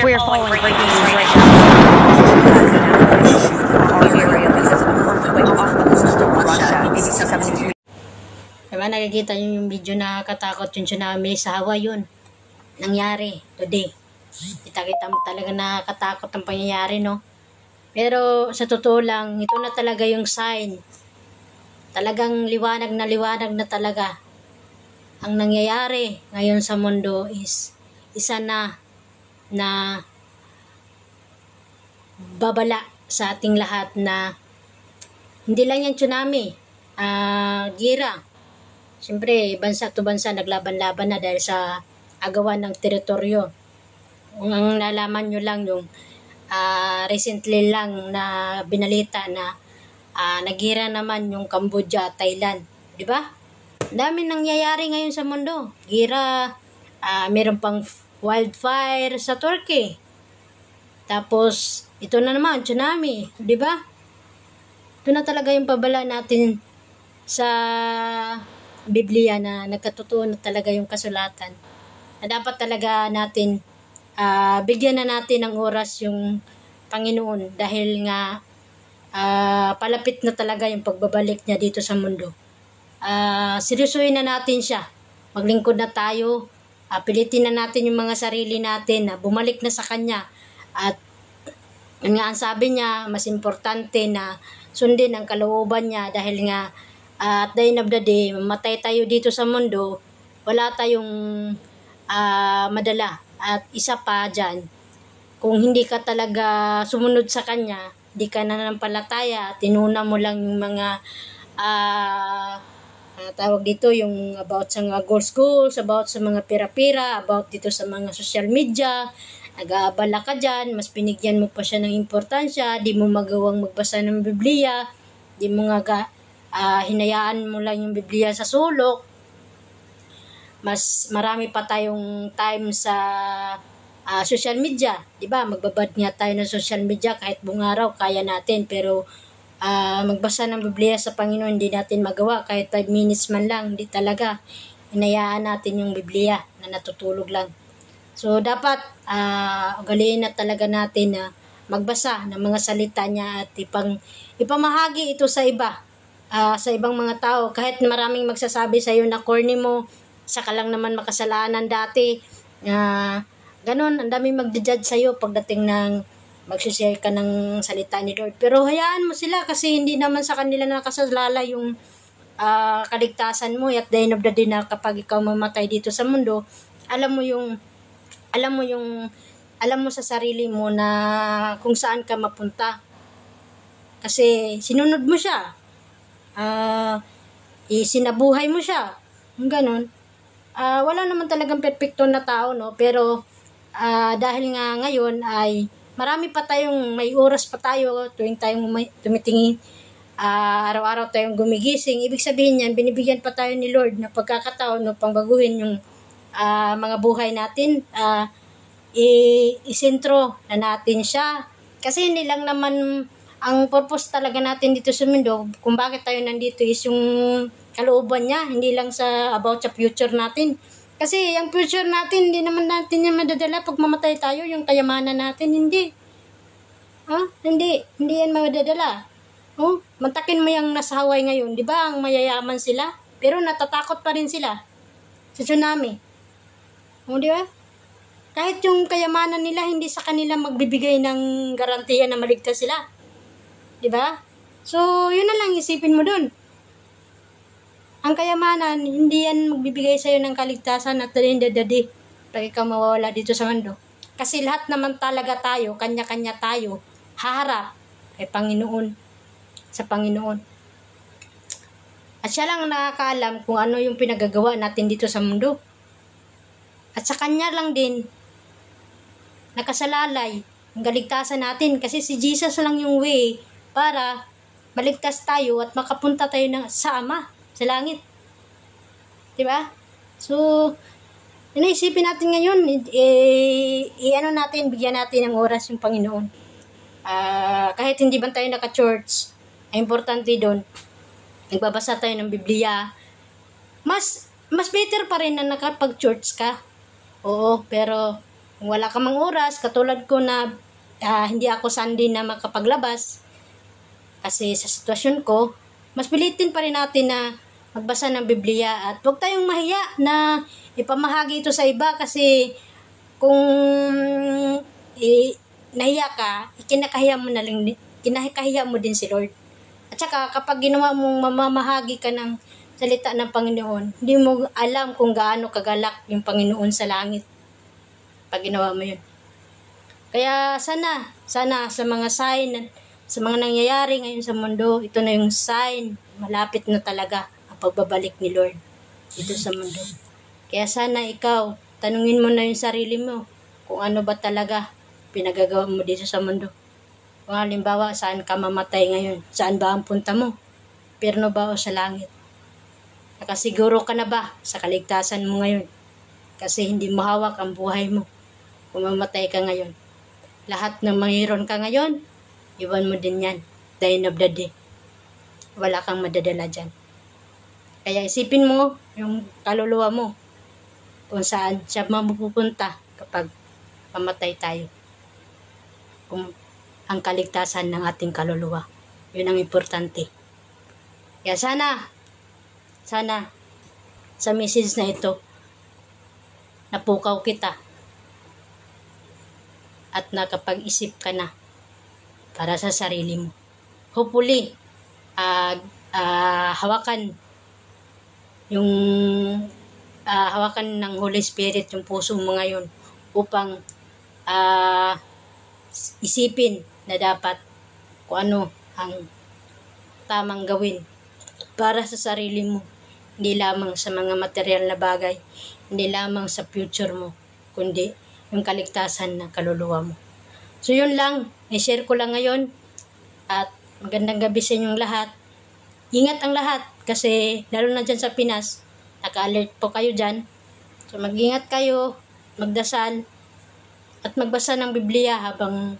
We are following breaking news right now. Diba nakikita nyo yung video na katakot yung tsunami sa Hawaii yun. Nangyari today. Kita-kita mo talaga nakakatakot ang pangyayari, no? Pero sa totoo lang, ito na talaga yung sign. Talagang liwanag na talaga. Ang nangyayari ngayon sa mundo is isa na babala sa ating lahat na hindi lang yan tsunami, gira. Siyempre, bansa to bansa naglaban-laban na dahil sa agawan ng teritoryo. Ang nalaman nyo lang yung recently lang na binalita na nagira naman yung Cambodia at Thailand. Di ba? Dami nangyayari ngayon sa mundo. Gira, meron pang wildfire sa Turkey. Tapos, ito na naman, tsunami. Di ba? Ito na talaga yung pabala natin sa Biblia na nagkatotoo na talaga yung kasulatan. Na dapat talaga natin bigyan na natin ng oras yung Panginoon dahil nga palapit na talaga yung pagbabalik niya dito sa mundo. Seryosohin na natin siya. Maglingkod na tayo. Pilitin na natin yung mga sarili natin na bumalik na sa Kanya. At nga ang sabi niya, mas importante na sundin ang kalooban niya dahil nga at the end of the day, mamatay tayo dito sa mundo, wala tayong madala. At isa pa dyan, kung hindi ka talaga sumunod sa Kanya, hindi ka nananampalataya, tinuna mo lang yung mga tawag dito, yung about sa mga goals, about sa mga pira-pira, about dito sa mga social media, nag-aabala ka dyan, mas binigyan mo pa siya ng importansya, di mo magawang magbasa ng Biblia, di mo nga hinayaan mo lang yung Biblia sa sulok. Mas marami pa tayong time sa social media, di ba? Magbabad nga tayo ng social media kahit buong araw, kaya natin, pero magbasa ng Biblia sa Panginoon, hindi natin magawa kahit 5 minutes man lang, hindi talaga. Hinayaan natin yung Biblia na natutulog lang. So, dapat ugaliin na talaga natin na magbasa ng mga salita niya at ipamahagi ito sa iba, sa ibang mga tao. Kahit maraming magsasabi sa iyo na corny mo, saka lang naman makasalanan dati. Ganon, ang daming magja-judge sa iyo pagdating ng mag-share ka ng salita ni Lord. Pero hayaan mo sila kasi hindi naman sa kanila nakasalala yung kaligtasan mo. At the end of the day na kapag ikaw mamatay dito sa mundo, alam mo sa sarili mo na kung saan ka mapunta. Kasi sinunod mo siya. Sinabuhay mo siya. Ganon. Wala naman talagang perfecto na tao, no? Pero dahil nga ngayon ay marami pa tayong, may oras pa tayo tuwing tayong tumitingin, araw-araw tayong gumigising. Ibig sabihin yan, binibigyan pa tayo ni Lord na pagkakataon no, pangbaguhin yung mga buhay natin, isentro na natin siya. Kasi hindi lang naman ang purpose talaga natin dito sa mundo, kung bakit tayo nandito is yung kalooban niya, hindi lang sa about sa future natin. Kasi yung future natin, hindi naman natin yan madadala pag mamatay tayo, yung kayamanan natin, hindi. Hindi yan madadala. Mantakin mo yung nasa Hawaii ngayon, di ba ang mayayaman sila? Pero natatakot pa rin sila sa tsunami. Di ba? Kahit yung kayamanan nila, hindi sa kanila magbibigay ng garantiya na maligtas sila. Di ba? So, yun na lang, isipin mo dun. Ang kayamanan, hindi yan magbibigay sa'yo ng kaligtasan at the end of the day, pag ikaw mawawala dito sa mundo. Kasi lahat naman talaga tayo, kanya-kanya tayo, haharap kay Panginoon, sa Panginoon. At siya lang nakakaalam kung ano yung pinagagawa natin dito sa mundo. At sa Kanya lang din, nakasalalay ang kaligtasan natin. Kasi si Jesus lang yung way para maligtas tayo at makapunta tayo sa Ama, sa langit. Diba? So, inaisipin natin ngayon, bigyan natin ng oras yung Panginoon. Kahit hindi ba tayo naka-church, ay importante doon, nagbabasa tayo ng Biblia, mas better pa rin na nakapag-church ka. Oo, pero Kung wala ka mang oras, katulad ko na hindi ako Sunday na makapaglabas kasi sa sitwasyon ko, mas pilitin pa rin natin na magbasa ng Biblia at huwag tayong mahiya na ipamahagi ito sa iba kasi kung nahiya ka, kinakahiya mo din si Lord. At saka kapag ginawa mong mamamahagi ka ng salita ng Panginoon, hindi mo alam kung gaano kagalak yung Panginoon sa langit pag ginawa mo yun. Kaya sana sa mga sign, sa mga nangyayari ngayon sa mundo, ito na yung sign, malapit na talaga ang pagbabalik ni Lord dito sa mundo. Kaya sana ikaw, tanungin mo na yung sarili mo kung ano ba talaga pinagagawa mo dito sa mundo. Kung halimbawa, saan ka mamatay ngayon? Saan ba ang punta mo? Perno ba o sa langit? Nakasiguro ka na ba sa kaligtasan mo ngayon? Kasi hindi mo hawak ang buhay mo kung mamatay ka ngayon. Lahat ng mayroon ka ngayon, iwan mo din yan. The end of the day. Wala kang madadala dyan. Kaya isipin mo yung kaluluwa mo kung saan siya mapupunta kapag mamatay tayo. Kung ang kaligtasan ng ating kaluluwa. Yun ang importante. Kaya sana sa message na ito, napukaw kita at nakapag-isip ka na para sa sarili mo. Hopefully, hawakan ng Holy Spirit yung puso mo ngayon upang isipin na dapat kung ano ang tamang gawin para sa sarili mo, hindi lamang sa mga material na bagay, hindi lamang sa future mo, kundi yung kaligtasan ng kaluluwa mo. So yun lang, i-share ko lang ngayon at magandang gabi sa inyong lahat. Ingat ang lahat kasi lalo na dyan sa Pinas, naka-alert po kayo dyan. So mag-ingat kayo, magdasal at magbasa ng Biblia habang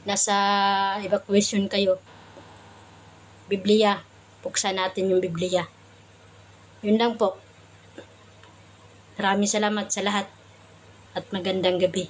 nasa evacuation kayo. Biblia, buksan natin yung Biblia. Yun lang po. Maraming salamat sa lahat at magandang gabi.